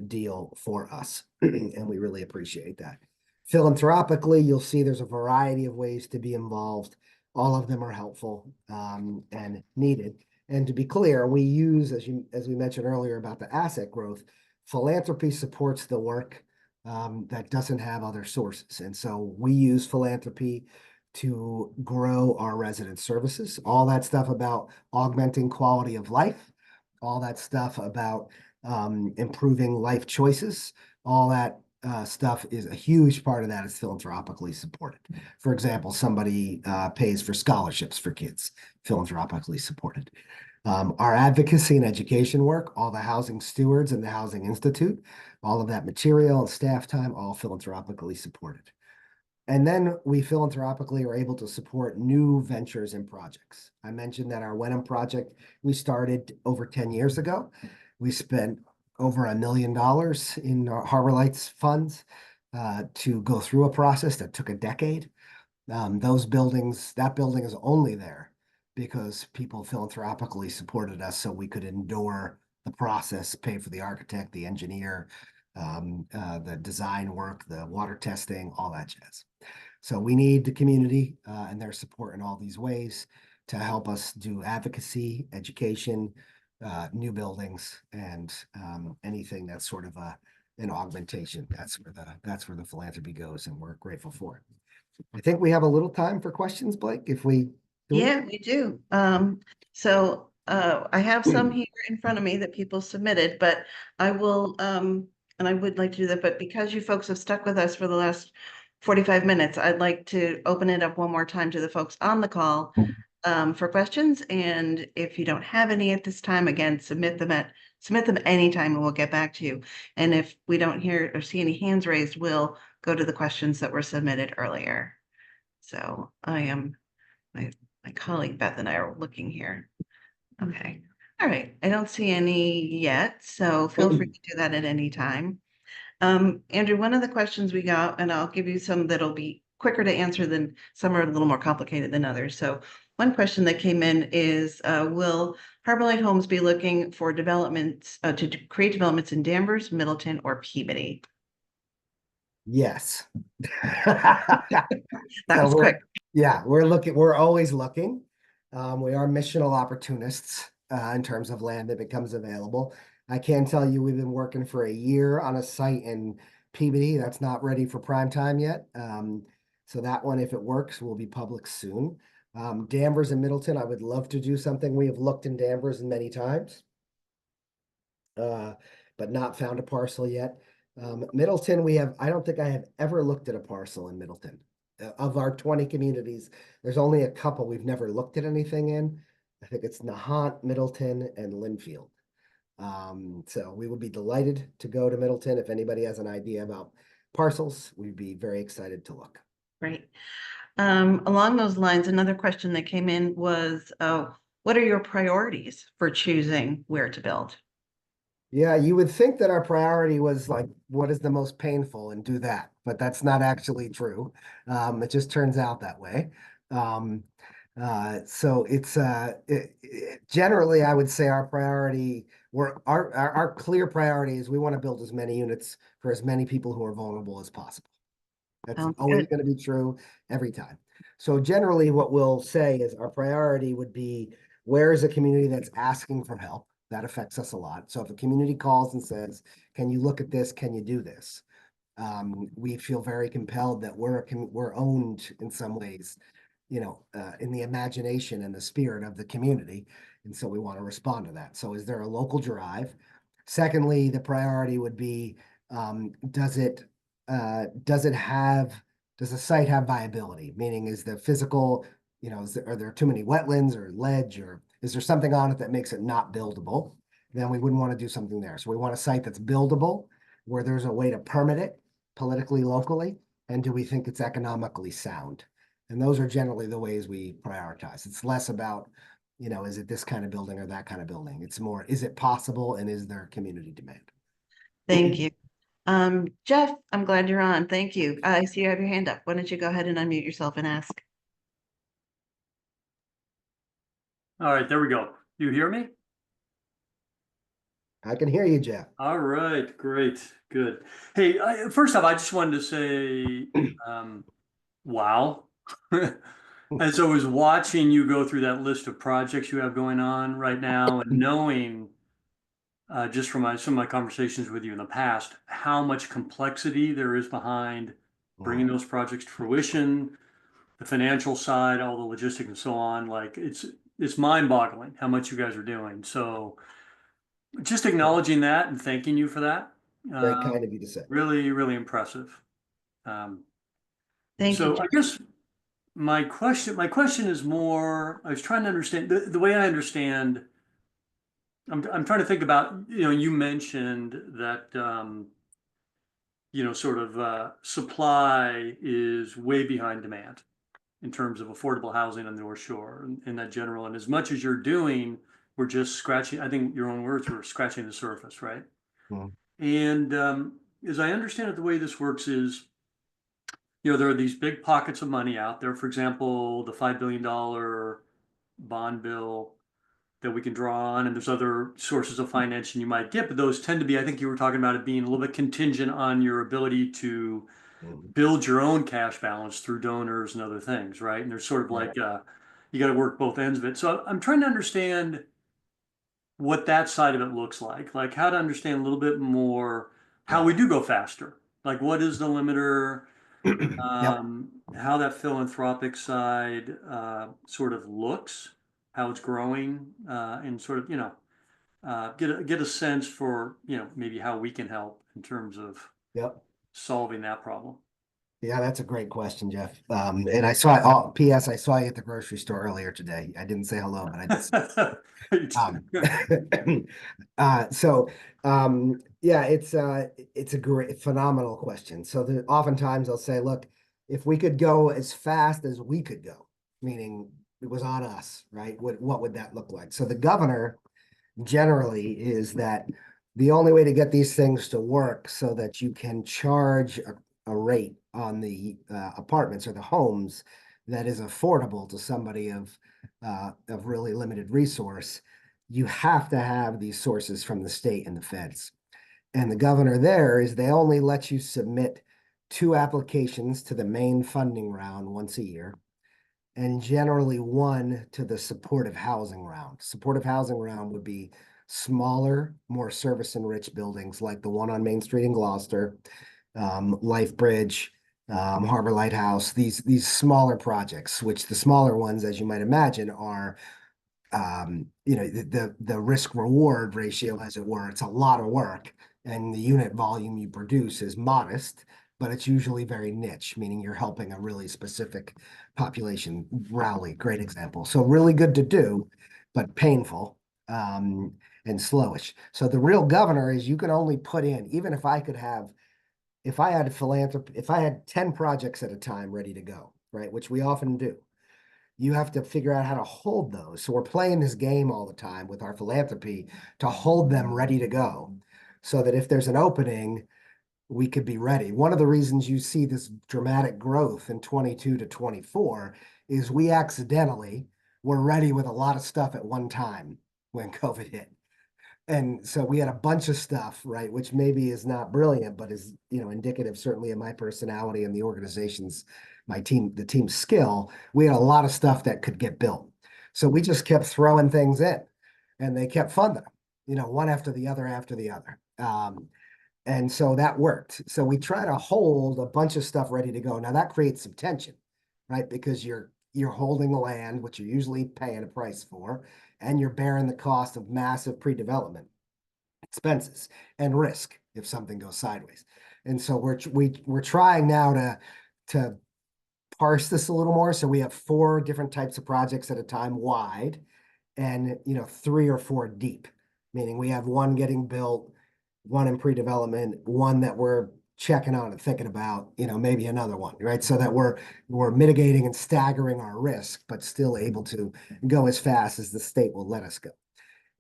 deal for us. And we really appreciate that. Philanthropically, you'll see there's a variety of ways to be involved. All of them are helpful and needed. And to be clear, we use, as we mentioned earlier about the asset growth, philanthropy supports the work that doesn't have other sources. And so we use philanthropy to grow our resident services, all that stuff about augmenting quality of life, all that stuff about improving life choices, all that stuff is a huge part of that is philanthropically supported. For example, somebody pays for scholarships for kids, philanthropically supported. Our advocacy and education work, all the housing stewards and the Housing Institute, all of that material and staff time, all philanthropically supported. And then we philanthropically are able to support new ventures and projects. I mentioned that our Wenham project, we started over 10 years ago. We spent over $1 million in Harborlight's funds to go through a process that took a decade. That building is only there because people philanthropically supported us so we could endure the process, pay for the architect, the engineer, the design work, the water testing, all that jazz. So we need the community and their support in all these ways to help us do advocacy, education, new buildings, and anything that's sort of an augmentation. That's where the philanthropy goes, and we're grateful for it. I think we have a little time for questions, Blake, if we do. Yeah, we do. I have some here in front of me that people submitted, but I will, and I would like to do that, but because you folks have stuck with us for the last 45 minutes, I'd like to open it up one more time to the folks on the call for questions. And if you don't have any at this time, again, submit them anytime and we'll get back to you. And if we don't hear or see any hands raised, we'll go to the questions that were submitted earlier. So my colleague Beth and I are looking here. Okay. All right. I don't see any yet, so feel free to do that at any time. Andrew, one of the questions we got, and I'll give you some that'll be quicker to answer than some are a little more complicated than others. So one question that came in is, will Harborlight Homes be looking for developments to create developments in Danvers, Middleton, or Peabody? Yes. That was quick. Yeah, we're always looking. We are missional opportunists in terms of land that becomes available. I can tell you we've been working for a year on a site in Peabody that's not ready for prime time yet. So that one, if it works, will be public soon. Danvers and Middleton, I would love to do something. We have looked in Danvers many times, but not found a parcel yet. Middleton, I don't think I have ever looked at a parcel in Middleton. Of our 20 communities, there's only a couple we've never looked at anything in. I think it's Nahant, Middleton, and Linfield. So we would be delighted to go to Middleton. If anybody has an idea about parcels, we'd be very excited to look. Great. Along those lines, another question that came in was, what are your priorities for choosing where to build? Yeah, you would think that our priority was like, what is the most painful and do that, but that's not actually true. It just turns out that way. So it's generally, I would say our priority, our clear priority is we want to build as many units for as many people who are vulnerable as possible. That's always going to be true every time. So generally what we'll say is our priority would be, where is a community that's asking for help? That affects us a lot. So if a community calls and says, can you look at this? Can you do this? We feel very compelled that we're owned in some ways, in the imagination and the spirit of the community. And so we want to respond to that. So is there a local drive? Secondly, the priority would be, does the site have viability? Meaning, is the physical, are there too many wetlands or ledge, or is there something on it that makes it not buildable? Then we wouldn't want to do something there. So we want a site that's buildable, where there's a way to permit it politically, locally, and do we think it's economically sound? And those are generally the ways we prioritize. It's less about, is it this kind of building or that kind of building? It's more, is it possible and is there community demand? Thank you. Jeff, I'm glad you're on. Thank you. I see you have your hand up. Why don't you go ahead and unmute yourself and ask? All right, there we go. You hear me? I can hear you, Jeff. All right, great, good. Hey, first off, I just wanted to say, wow. As I was watching you go through that list of projects you have going on right now, and knowing just from some of my conversations with you in the past, how much complexity there is behind bringing those projects to fruition, the financial side, all the logistics and so on. Like it's mind-boggling how much you guys are doing. So just acknowledging that and thanking you for that. Very kind of you to say. Really, really impressive. Thank you. So I guess my question is more, I was trying to understand the way I understand. I'm trying to think about, you mentioned that, sort of supply is way behind demand in terms of affordable housing on the North Shore in that general. And as much as you're doing, we're just scratching, I think your own words, we're scratching the surface, right? And as I understand it, the way this works is, you know, there are these big pockets of money out there. For example, the $5 billion bond bill that we can draw on, and there's other sources of financing you might get, but those tend to be, I think you were talking about it being a little bit contingent on your ability to build your own cash balance through donors and other things, right? And there's sort of like, you got to work both ends of it. So I'm trying to understand what that side of it looks like how to understand a little bit more how we do go faster. Like, what is the limiter? Yep. How that philanthropic side sort of looks, how it's growing, and sort of, you know, get a sense for, you know, maybe how we can help in terms of Yep. solving that problem. Yeah, that's a great question, Jeff. And I saw, oh, PS, I saw you at the grocery store earlier today. I didn't say hello, but I did. Yeah, it's a great, phenomenal question. So oftentimes I'll say, look, if we could go as fast as we could go, meaning it was on us, right? What would that look like? So the governor generally is that the only way to get these things to work so that you can charge a rate on the apartments or the homes that is affordable to somebody of really limited resource, you have to have these sources from the state and the feds. And the governor there is they only let you submit 2 applications to the main funding round once a year, and generally 1 to the supportive housing round. Supportive housing round would be smaller, more service-enriched buildings like the one on Main Street in Gloucester, Life Bridge, Harborlight House, these smaller projects, which the smaller ones, as you might imagine, are you know, the risk reward ratio, as it were, it's a lot of work, and the unit volume you produce is modest, but it's usually very niche, meaning you're helping a really specific population rally. Great example. So really good to do, but painful and slowish. So the real governor is you can only put in, even if I could have, if I had philanthropy, if I had 10 projects at a time ready to go, right, which we often do, you have to figure out how to hold those. So we're playing this game all the time with our philanthropy to hold them ready to go so that if there's an opening, we could be ready. One of the reasons you see this dramatic growth in 22 to 24 is we accidentally were ready with a lot of stuff at one time when COVID hit. And so we had a bunch of stuff, right, which maybe is not brilliant, but is, you know, indicative certainly of my personality and the organization's, the team's skill. We had a lot of stuff that could get built. So we just kept throwing things in and they kept funding them, you know, one after the other after the other. And so that worked. So we try to hold a bunch of stuff ready to go. Now that creates some tension, right? Because you're holding the land, which you're usually paying a price for, and you're bearing the cost of massive pre-development expenses and risk if something goes sideways. And so we're trying now to parse this a little more. So we have 4 different types of projects at a time wide, and 3 or 4 deep, meaning we have 1 getting built, 1 in pre-development, 1 that we're checking on and thinking about, maybe another one, right? So that we're mitigating and staggering our risk, but still able to go as fast as the state will let us go.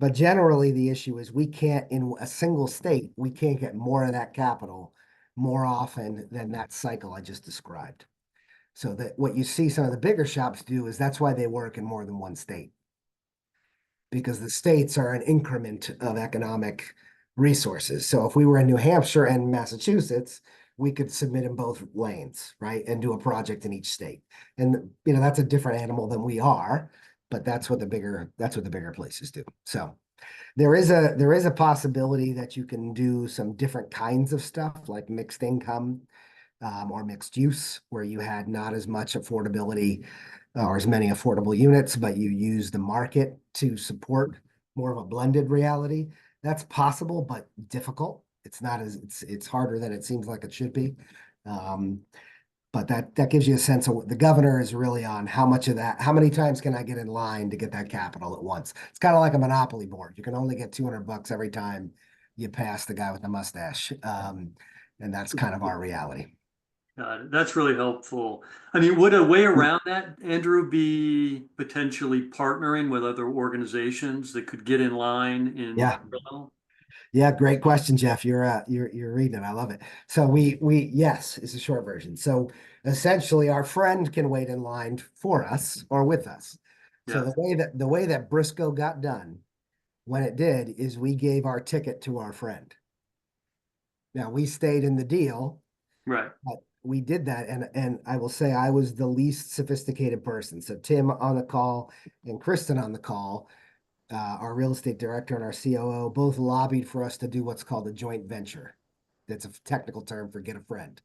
But generally, the issue is we can't, in a single state, we can't get more of that capital more often than that cycle I just described. So that what you see some of the bigger shops do is that's why they work in more than 1 state. Because the states are an increment of economic resources. So if we were in New Hampshire and Massachusetts, we could submit in both lanes, right? And do a project in each state. And that's a different animal than we are, but that's what the bigger places do. So there is a possibility that you can do some different kinds of stuff like mixed income or mixed use, where you had not as much affordability or as many affordable units, but you use the market to support more of a blended reality. That's possible, but difficult. It's not as it's harder than it seems like it should be. But that gives you a sense of what the governor is really on. How much of that, how many times can I get in line to get that capital at once? It's kind of like a monopoly board. You can only get $200 every time you pass the guy with the mustache. And that's kind of our reality. That's really helpful. I mean, would a way around that, Andrew, be potentially partnering with other organizations that could get in line in Yeah. parallel? Yeah, great question, Jeff. You're reading it. I love it. So yes, is the short version. So essentially our friend can wait in line for us or with us. So Yeah, the way that Briscoe got done when it did is we gave our ticket to our friend. Now we stayed in the deal, right. but we did that, and I will say I was the least sophisticated person. So Tim on the call and Kristen on the call, our real estate director and our COO both lobbied for us to do what's called a joint venture. That's a technical term for get a friend.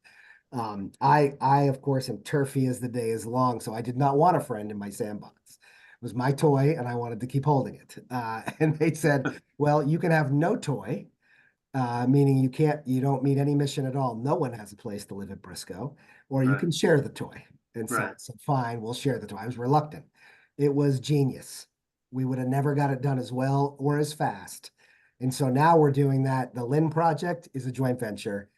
I of course am turfy as the day is long, so I did not want a friend in my sandbox. It was my toy, and I wanted to keep holding it. And they said, "Well, you can have no toy, meaning you don't meet any mission at all. No one has a place to live at Briscoe, or you Right. can share the toy." And so I Right. said, "Fine, we'll share the toy." I was reluctant. It was genius. We would have never got it done as well or as fast. And so now we're doing that. The Lynn project is a joint venture.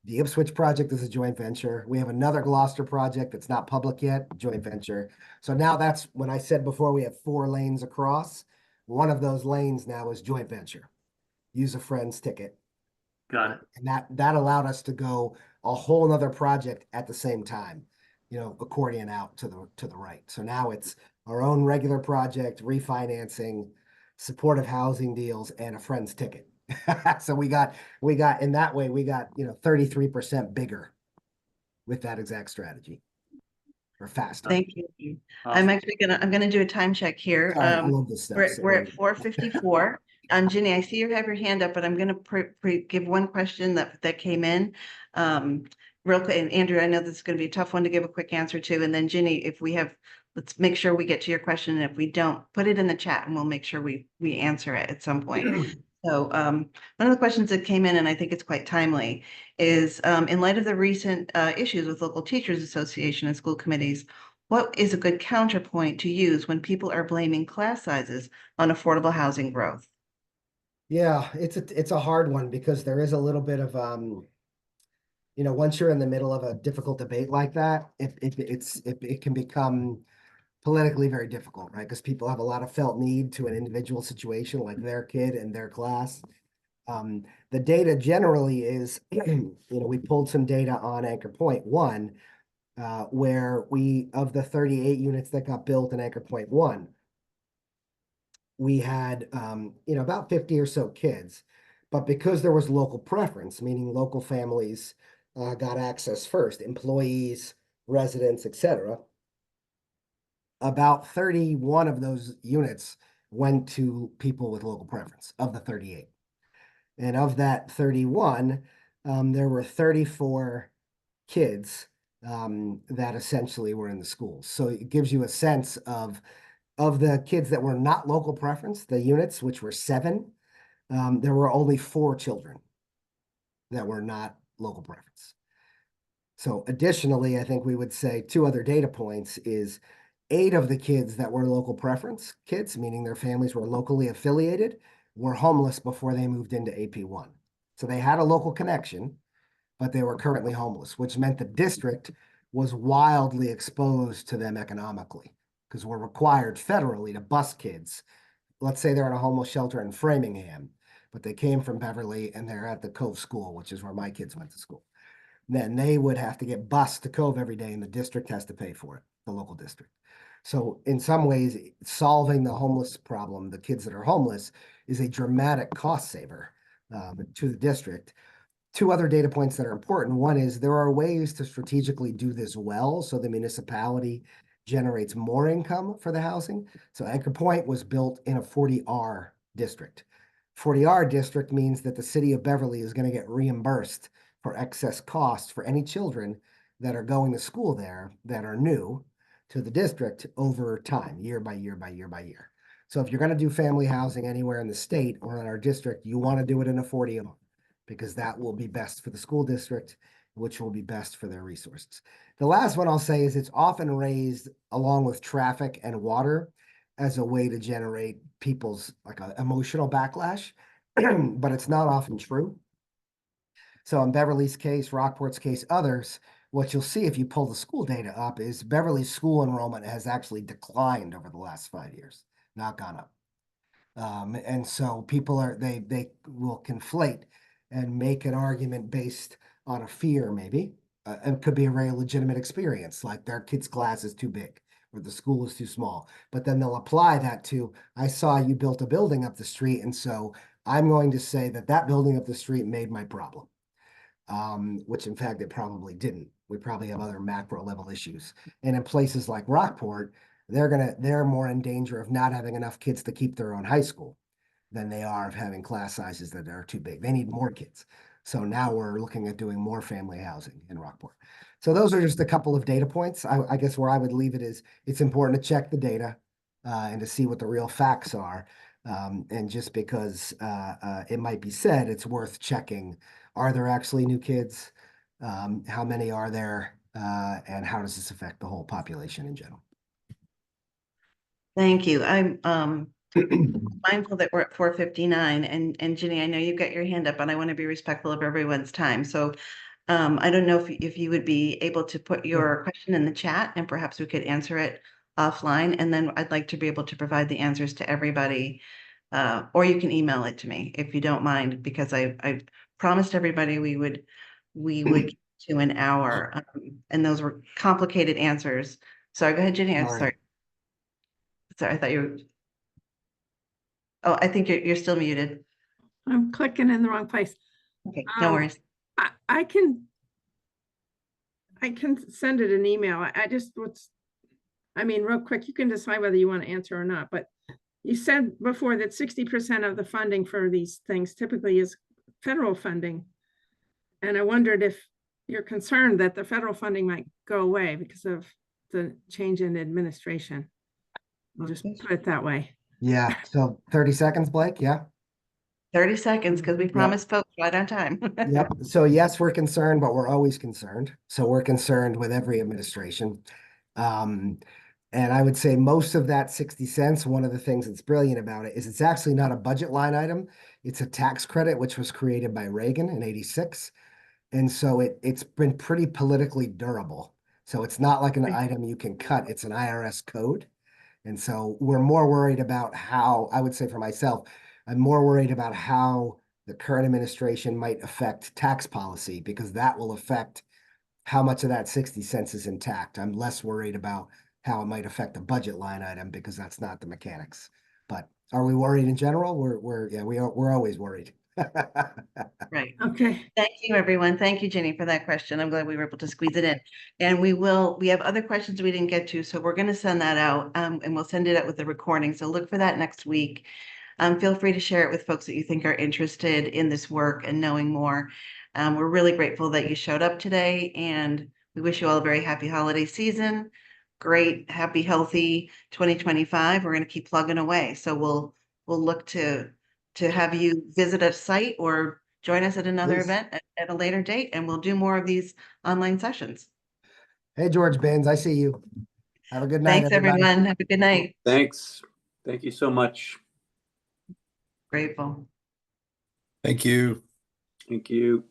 The Ipswich project is a joint venture. We have another Gloucester project that's not public yet, joint venture. So now that's when I said before we have 4 lanes across. One of those lanes now is joint venture. Use a friend's ticket. Got it. And that allowed us to go a whole nother project at the same time, accordion out to the right. So now it's our own regular project, refinancing, supportive housing deals, and a friend's ticket. So we got in that way, we got 33% bigger with that exact strategy, or faster. Thank you. Awesome. I'm gonna do a time check here. Sorry, I love this stuff. We're at 4:54. Ginny, I see you have your hand up, but I'm gonna give one question that came in. Real quick, and Andrew, I know this is gonna be a tough one to give a quick answer to, and then Ginny, let's make sure we get to your question, and if we don't, put it in the chat and we'll make sure we answer it at some point. So one of the questions that came in, and I think it's quite timely, is in light of the recent issues with local teachers association and school committees, what is a good counterpoint to use when people are blaming class sizes on affordable housing growth? Yeah, it's a hard one because there is a little bit of once you're in the middle of a difficult debate like that, it can become politically very difficult, right? Because people have a lot of felt need to an individual situation, like their kid and their class. The data generally is, we pulled some data on Anchor Point 1, where of the 38 units that got built in Anchor Point 1, we had, about 50 or so kids. But because there was local preference, meaning local families got access first, employees, residents, etc., about 31 of those units went to people with local preference of the 38. And of that 31, there were 34 kids that essentially were in the schools. So it gives you a sense of the kids that were not local preference, the units, which were 7, there were only 4 children that were not local preference. So additionally, I think we would say 2 other data points is 8 of the kids that were local preference kids, meaning their families were locally affiliated, were homeless before they moved into AP1. So they had a local connection, but they were currently homeless, which meant the district was wildly exposed to them economically because we're required federally to bus kids. Let's say they're in a homeless shelter in Framingham, but they came from Beverly and they're at the Cove School, which is where my kids went to school. Then they would have to get bused to Cove every day, and the district has to pay for it, the local district. So in some ways, solving the homeless problem, the kids that are homeless, is a dramatic cost saver to the district. 2 other data points that are important. One is there are ways to strategically do this well so the municipality generates more income for the housing. So Anchor Point was built in a 40R district. 40R district means that the city of Beverly is going to get reimbursed for excess costs for any children that are going to school there that are new to the district over time, year by year by year by year. So if you're going to do family housing anywhere in the state or in our district, you want to do it in a 40R because that will be best for the school district, which will be best for their resources. The last one I'll say is it's often raised along with traffic and water as a way to generate people's like an emotional backlash, but it's not often true. So in Beverly's case, Rockport's case, others, what you'll see if you pull the school data up is Beverly's school enrollment has actually declined over the last 5 years, not gone up. And so people they will conflate and make an argument based on a fear, maybe. It could be a very legitimate experience, like their kid's class is too big or the school is too small. But then they'll apply that to, I saw you built a building up the street, and so I'm going to say that that building up the street made my problem. Which in fact it probably didn't. We probably have other macro level issues. And in places like Rockport, they're more in danger of not having enough kids to keep their own high school than they are of having class sizes that are too big. They need more kids. So now we're looking at doing more family housing in Rockport. So those are just a couple of data points. I guess where I would leave it is it's important to check the data and to see what the real facts are. And just because it might be said, it's worth checking. Are there actually new kids? How many are there? And how does this affect the whole population in general? Thank you. I'm mindful that we're at 4:59, and Ginny, I know you've got your hand up and I want to be respectful of everyone's time. So I don't know if you would be able to put your question in the chat and perhaps we could answer it offline. And then I'd like to be able to provide the answers to everybody. Or you can email it to me if you don't mind, because I promised everybody we would get to an hour. And those were complicated answers. Sorry, go ahead, Ginny. I'm Sorry. sorry. Sorry, I thought you were. Oh, I think you're still muted. I'm clicking in the wrong place. Okay, no worries. I can send it an email. Real quick, you can decide whether you want to answer or not, but you said before that 60% of the funding for these things typically is federal funding. And I wondered if you're concerned that the federal funding might go away because of the change in administration. I'll just put it that way. Yeah. So 30 seconds, Blake. Yeah. 30 seconds, because we promised folks right on time. Yep. So yes, we're concerned, but we're always concerned. So we're concerned with every administration. And I would say most of that 60 cents, one of the things that's brilliant about it is it's actually not a budget line item. It's a tax credit, which was created by Reagan in '86. And so it's been pretty politically durable. So it's not like an item you can cut. It's an IRS code. And so we're more worried about how, I would say for myself, I'm more worried about how the current administration might affect tax policy, because that will affect how much of that 60 cents is intact. I'm less worried about how it might affect the budget line item, because that's not the mechanics. But are we worried in general? We're always worried. Right. Okay. Thank you, everyone. Thank you, Ginny, for that question. I'm glad we were able to squeeze it in. And we have other questions we didn't get to, so we're going to send that out and we'll send it out with the recording. So look for that next week. Feel free to share it with folks that you think are interested in this work and knowing more. We're really grateful that you showed up today, and we wish you all a very happy holiday season. Great, happy, healthy 2025. We're going to keep plugging away. So we'll look to have you visit a site or join us at another Please. event at a later date, and we'll do more of these online sessions. Hey, George Benz, I see you. Have a good night, Thanks, everybody. everyone. Have a good night. Thanks. Thank you so much. Grateful. Thank you. Thank you.